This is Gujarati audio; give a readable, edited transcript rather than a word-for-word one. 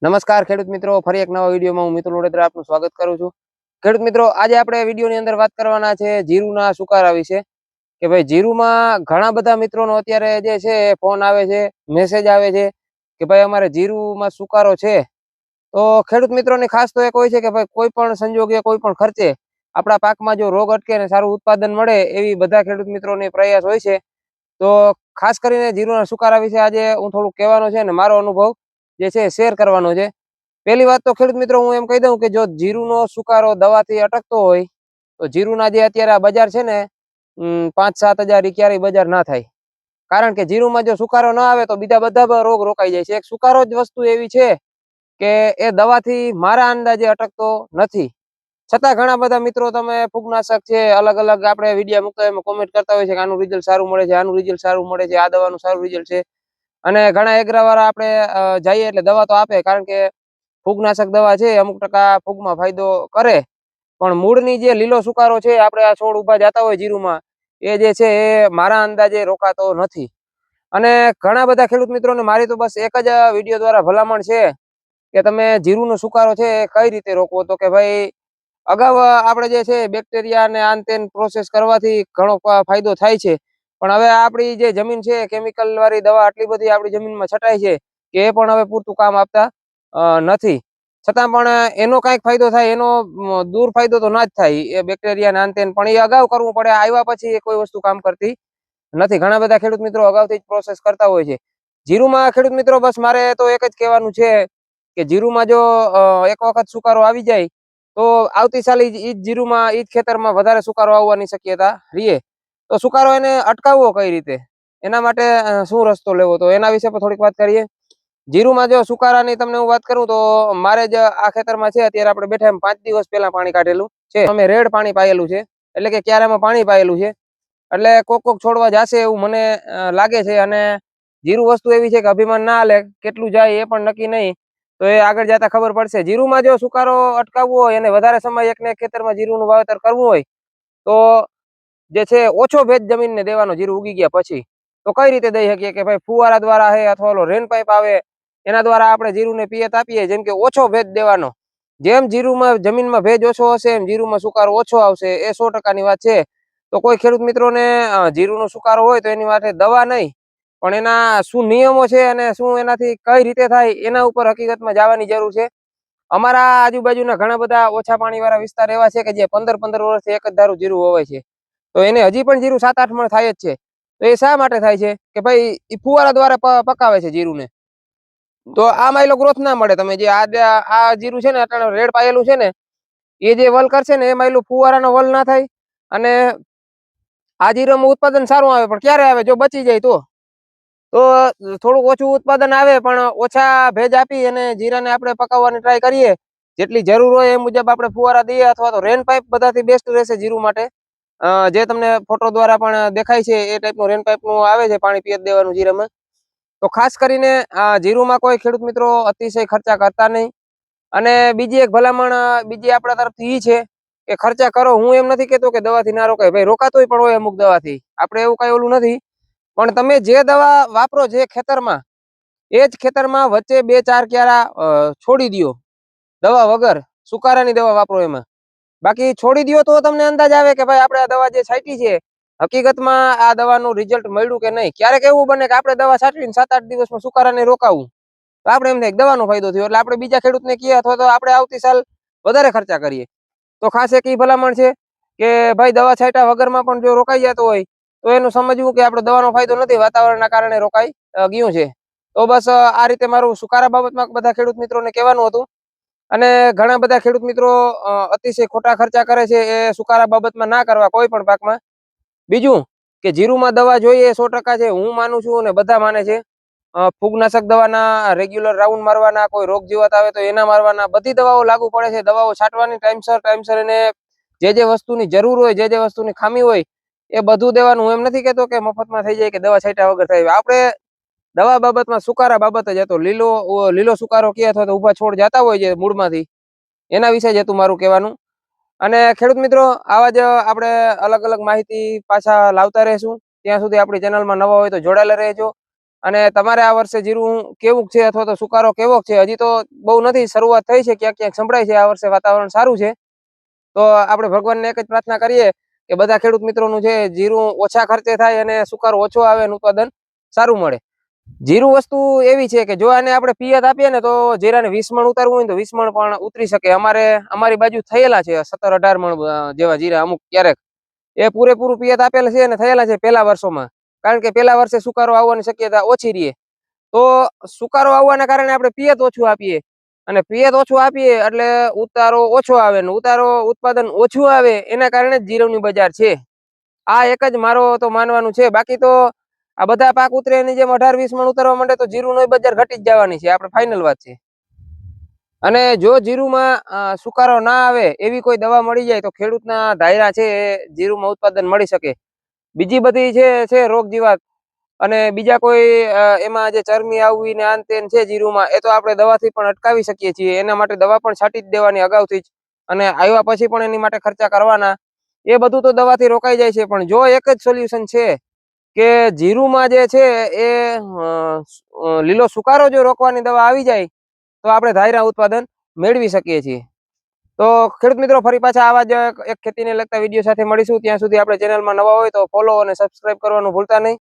નમસ્કાર ખેડૂત મિત્રો, ફરી એક નવા વિડીયોમાં હું મિતુલ વડોદરા આપનું સ્વાગત કરું છું। ખેડૂત મિત્રો, આજે આપણે વિડીયોની અંદર વાત કરવાના છે જીરુના સુકારા વિશે। કે ભાઈ જીરુમાં ઘણા બધા મિત્રોનો અત્યારે જે છે ફોન આવે છે, મેસેજ આવે છે કે ભાઈ અમારે જીરુમાં સુકારો છે। તો ખેડૂત મિત્રોની ખાસ તો એક હોય છે કે ભાઈ કોઈ પણ સંજોગે કોઈ પણ ખર્ચે આપણા પાકમાં જો રોગ અટકે ને સારું ઉત્પાદન મળે એવી બધા ખેડૂત મિત્રોની પ્રયાસ હોય છે। તો ખાસ કરીને જીરુના સુકારા વિશે આજે હું થોડુંક કહેવાનો છે ને મારો અનુભવ જે છે શેર કરવાનો છે। પહેલી વાત તો ખેડૂત મિત્રો હું એમ કહી દઉં કે જો જીરુનો સુકારો દવાથી અટકતો હોય તો જીરુના જે અત્યારે આ બજાર છે ને 5-7 હજાર ક્યારેય બજાર ના થાય। કારણ કે જીરુમાં જો સુકારો ના આવે તો બીજા બધા રોગ રોકાઈ જાય છે। એક સુકારો જ વસ્તુ એવી છે કે એ દવાથી મારા અંદાજે અટકતો નથી। છતાં ઘણા બધા મિત્રો તમે ફૂગનાશક છે અલગ અલગ આપણે વિડીયો મૂકતા હોય એમાં કોમેન્ટ કરતા હોય છે કે આનું રિઝલ્ટ સારું મળે છે, આનું રિઝલ્ટ સારું મળે છે, આ દવાનું સારું રિઝલ્ટ છે। અને ઘણા એગ્રાવાળા આપણે જઈએ એટલે દવા તો આપે, કારણ કે ફૂગનાશક દવા છે અમુક ટકા ફૂગમાં ફાયદો કરે, પણ મૂળની જે લીલો સુકારો છે આપણે આ છોડ ઉભા જતા હોય જીરુમાં એ જે છે એ મારા અંદાજે રોકાતો નથી। અને ઘણા બધા ખેડૂત મિત્રોને મારી તો બસ એક જ વિડીયો દ્વારા ભલામણ છે કે તમે જીરુનો સુકારો છે એ કઈ રીતે રોકવો। તો કે ભાઈ અગાઉ આપણે જે છે બેક્ટેરિયા ને આન તેન પ્રોસેસ કરવાથી ઘણો ફાયદો થાય છે, પણ હવે આપણી જે જમીન છે કેમિકલ વાળી દવા આટલી બધી આપણી જમીનમાં છટાય છે કે એ પણ હવે પૂરતું કામ આપતા નથી। છતાં પણ એનો કઈક ફાયદો થાય, એનો દૂર ફાયદો તો ના જ થાય એ બેક્ટેરિયા ને આન તેન, પણ એ અગાઉ કરવું પડે, આવ્યા પછી એ કોઈ વસ્તુ કામ કરતી નથી। ઘણા બધા ખેડૂત મિત્રો અગાઉથી જ પ્રોસેસ કરતા હોય છે। જીરુમાં ખેડૂત મિત્રો બસ મારે તો એક જ કહેવાનું છે કે જીરુમાં જો એક વખત સુકારો આવી જાય તો આવતી સાલ ઈ જીરુમાં ઈ ખેતરમાં વધારે સુકારો આવવાની શક્યતા રહીએ। તો સુકારો એને અટકાવવો કઈ રીતે, એના માટે શું રસ્તો લેવો, તો એના વિશે પણ થોડીક વાત કરીએ। જીરુમાં જો સુકારાની તમને હું વાત કરું તો મારે જ આ ખેતરમાં છે અત્યારે આપણે બેઠા એમ 5 દિવસ પહેલા પાણી કાઢેલું છે। અમે રેડ પાણી પાયેલું છે, એટલે કે ક્યારામાં પાણી પાયેલું છે, એટલે કોક છોડવા જશે એવું મને લાગે છે। અને જીરુ વસ્તુ એવી છે કે અભિમાન ના હાલે, કેટલું જાય એ પણ નક્કી નહીં, તો એ આગળ જતા ખબર પડશે। જીરુમાં જો સુકારો અટકાવવો હોય અને વધારે સમય એકને એક ખેતરમાં જીરુનું વાવેતર કરવું હોય તો જે છે ઓછો ભેજ જમીનને દેવાનો જીરુ ઉગી ગયા પછી। તો કઈ રીતે દઈ શકીએ કે ભાઈ ફુવારા દ્વારા હે અથવા ઓલો રેન પાઇપ આવે એના દ્વારા આપણે જીરુને પિયત આપીએ, જેમ કે ઓછો ભેજ દેવાનો। જેમ જીરુમાં જમીનમાં ભેજ ઓછો હશે એમ જીરુમાં સુકારો ઓછો આવશે, એ 100%ની વાત છે। તો કોઈ ખેડૂત મિત્રોને જીરુનો સુકારો હોય તો એની માટે દવા નહીં, પણ એના શું નિયમો છે અને શું એનાથી કઈ રીતે થાય એના ઉપર હકીકતમાં જવાની જરૂર છે। અમારા આજુબાજુના ઘણા બધા ઓછા પાણી વાળા વિસ્તાર એવા છે કે જે 15-15 વર્ષથી એક જ ધારું જીરું હોવાય છે, તો એને હજી પણ જીરું 7-8 મણ થાય જ છે। તો એ શા માટે થાય છે કે ભાઈ એ ફુવારા દ્વારા પકાવે છે જીરુને, તો આમાં એલો ગ્રોથ ના મળે। તમે જે આ જીરું છે ને અટાણે રેડ પાયેલું છે ને, એ જે વલ કરશે ને એમાં એલું ફુવારાનો વલ ના થાય, અને આ જીરુમાં ઉત્પાદન સારું આવે, પણ ક્યારે આવે, જો બચી જાય તો થોડુંક ઓછું ઉત્પાદન આવે પણ ઓછા ભેજ આપી અને જીરાને આપણે પકાવવાની ટ્રાય કરીએ, જેટલી જરૂર હોય એ મુજબ આપણે ફુવારા દઈએ અથવા તો રેન પાઇપ બધાથી બેસ્ટ રહેશે જીરું માટે। જે તમને ફોટો દ્વારા પણ દેખાય છે એ ટાઈપનું રેન પાઇપનું આવે છે પાણી પિયત દેવાનું જીરામાં। તો ખાસ કરીને જીરુમાં કોઈ ખેડૂત મિત્રો અતિશય ખર્ચા કરતા નહીં। અને બીજી એક ભલામણ બીજી આપણા તરફથી ઈ છે કે ખર્ચા કરો, હું એમ નથી કેતો કે દવાથી ના રોકાય, ભાઈ રોકાતોય પણ હોય અમુક દવાથી, આપણે એવું કઈ ઓલું નથી, પણ તમે જે દવા વાપરો જે ખેતરમાં એ જ ખેતરમાં વચ્ચે 2-4 ક્યારા છોડી દો દવા વગર, સુકારાની દવા વાપરો એમાં, બાકી છોડી દો તો તમને અંદાજ આવે કે ભાઈ આપણે આ દવા જે છાંટી છે હકીકતમાં આ દવાનું રિઝલ્ટ મળ્યું કે નહીં। ક્યારેક એવું બને કે આપણે દવા છાંટવીને 7-8 દિવસમાં સુકારાને રોકાવું તો આપણે એમ થાય કે દવાનો ફાયદો થયો, એટલે આપણે બીજા ખેડૂતને કહીએ અથવા તો આપણે આવતી સાલ વધારે ખર્ચા કરીએ। તો ખાસ એક ઈ ભલામણ છે કે ભાઈ દવા છાંટ્યા વગરમાં પણ જો રોકાઈ જતો હોય તો એનું સમજવું કે આપણે દવાનો ફાયદો નથી, વાતાવરણના કારણે રોકાઈ ગયું છે। તો બસ આ રીતે મારું સુકારા બાબતમાં બધા ખેડૂત મિત્રોને કહેવાનું હતું। અને ઘણા બધા ખેડૂત મિત્રો અતિશય ખોટા ખર્ચા કરે છે, એ સુકારા બાબતમાં ના કરવા કોઈ પણ પાકમાં। બીજું કે જીરુમાં દવા જોઈએ 100% છે, હું માનું છું અને બધા માને છે। ફૂગનાશક દવાના રેગ્યુલર રાઉન્ડ મારવાના, કોઈ રોગ જીવાત આવે તો એના મારવાના, બધી દવાઓ લાગુ પડે છે। દવાઓ છાંટવાની ટાઈમસર એને જે વસ્તુની જરૂર હોય, જે વસ્તુની ખામી હોય એ બધું દેવાનું। હું એમ નથી કેતો કે મફતમાં થઈ જાય કે દવા છાંટ્યા વગર થાય, આપણે દવા બાબતમાં સુકારા બાબત જ હતો, લીલો સુકારો કે અથવા તો ઉભા છોડ જતા હોય છે મૂળમાંથી, એના વિશે જ હતું મારું કહેવાનું। અને ખેડૂત મિત્રો આવા જ આપણે અલગ અલગ માહિતી પાછા લાવતા રહેશું, ત્યાં સુધી આપણી ચેનલમાં નવા હોય તો જોડાયેલા રહેજો। અને તમારે આ વર્ષે જીરું કેવું છે અથવા તો સુકારો કેવો છે, હજી તો બહુ નથી, શરૂઆત થઈ છે, ક્યાંક ક્યાંક સંભળાય છે આ વર્ષે વાતાવરણ સારું છે. તો આપણે ભગવાનને એક જ પ્રાર્થના કરીએ કે બધા ખેડૂત મિત્રોનું છે જીરું ઓછા ખર્ચે થાય અને સુકારો ઓછો આવે અને ઉત્પાદન સારું મળે. જીરું વસ્તુ એવી છે કે જો આને આપણે પિયત આપીએ ને તો જીરાને 20 મણ ઉતારવું હોય ને તો 20 મણ પણ ઉતરી શકે. અમારી બાજુ થયેલા છે 17-18 મણ જેવા જીરા અમુક ક્યારેક. એ પૂરેપૂરું પિયત આપેલ છે અને થયેલા છે પહેલા વર્ષોમાં. કારણ કે પહેલા વર્ષે સુકારો આવવાની શક્યતા ઓછી રહે. તો સુકારો આવવાના કારણે આપણે પિયત ઓછું આપીએ અને પિયત ઓછું આપીએ એટલે ઉતારો ઓછો આવે ને ઉત્પાદન ઓછું આવે એના કારણે જ જીરુંની બજાર છે. આ એક જ મારો તો માનવાનું છે. બાકી તો આ બધા પાક ઉતરે એની જેમ 18-20 મણ ઉતરવા માંડે તો જીરુંની બજાર ઘટી જ જવાની છે. આપણે ફાઇનલ વાત છે. અને જો જીરુંમાં સુકારો ના આવે એવી કોઈ દવા મળી જાય તો ખેડૂતના ધાયરા છે એ જીરુંમાં ઉત્પાદન મળી શકે. બીજી બધી છે રોગ જીવાત અને બીજા કોઈ એમાં જે ચરમી આવવી ને આન તેન છે જીરુંમાં, એ તો આપણે દવાથી પણ અટકાવી શકીએ છીએ. એના માટે દવા પણ છાંટી જ દેવાની અગાઉથી જ, અને આવ્યા પછી પણ એની માટે ખર્ચા કરવાના. એ બધું તો દવાથી રોકાઈ જાય છે. પણ જો એક જ સોલ્યુશન છે કે જીરુંમાં જે છે એ લીલો સુકારો જો રોકવાની દવા આવી જાય તો આપણે ધાયરા ઉત્પાદન મેળવી શકીએ છીએ. તો ખેડૂત મિત્રો ફરી પાછા આવા જ એક ખેતીને લગતા વિડીયો સાથે મળીશું. ત્યાં સુધી આપણે ચેનલમાં નવા હોય તો ફોલો અને સબસ્ક્રાઇબ કરવાનું ભૂલતા નહીં.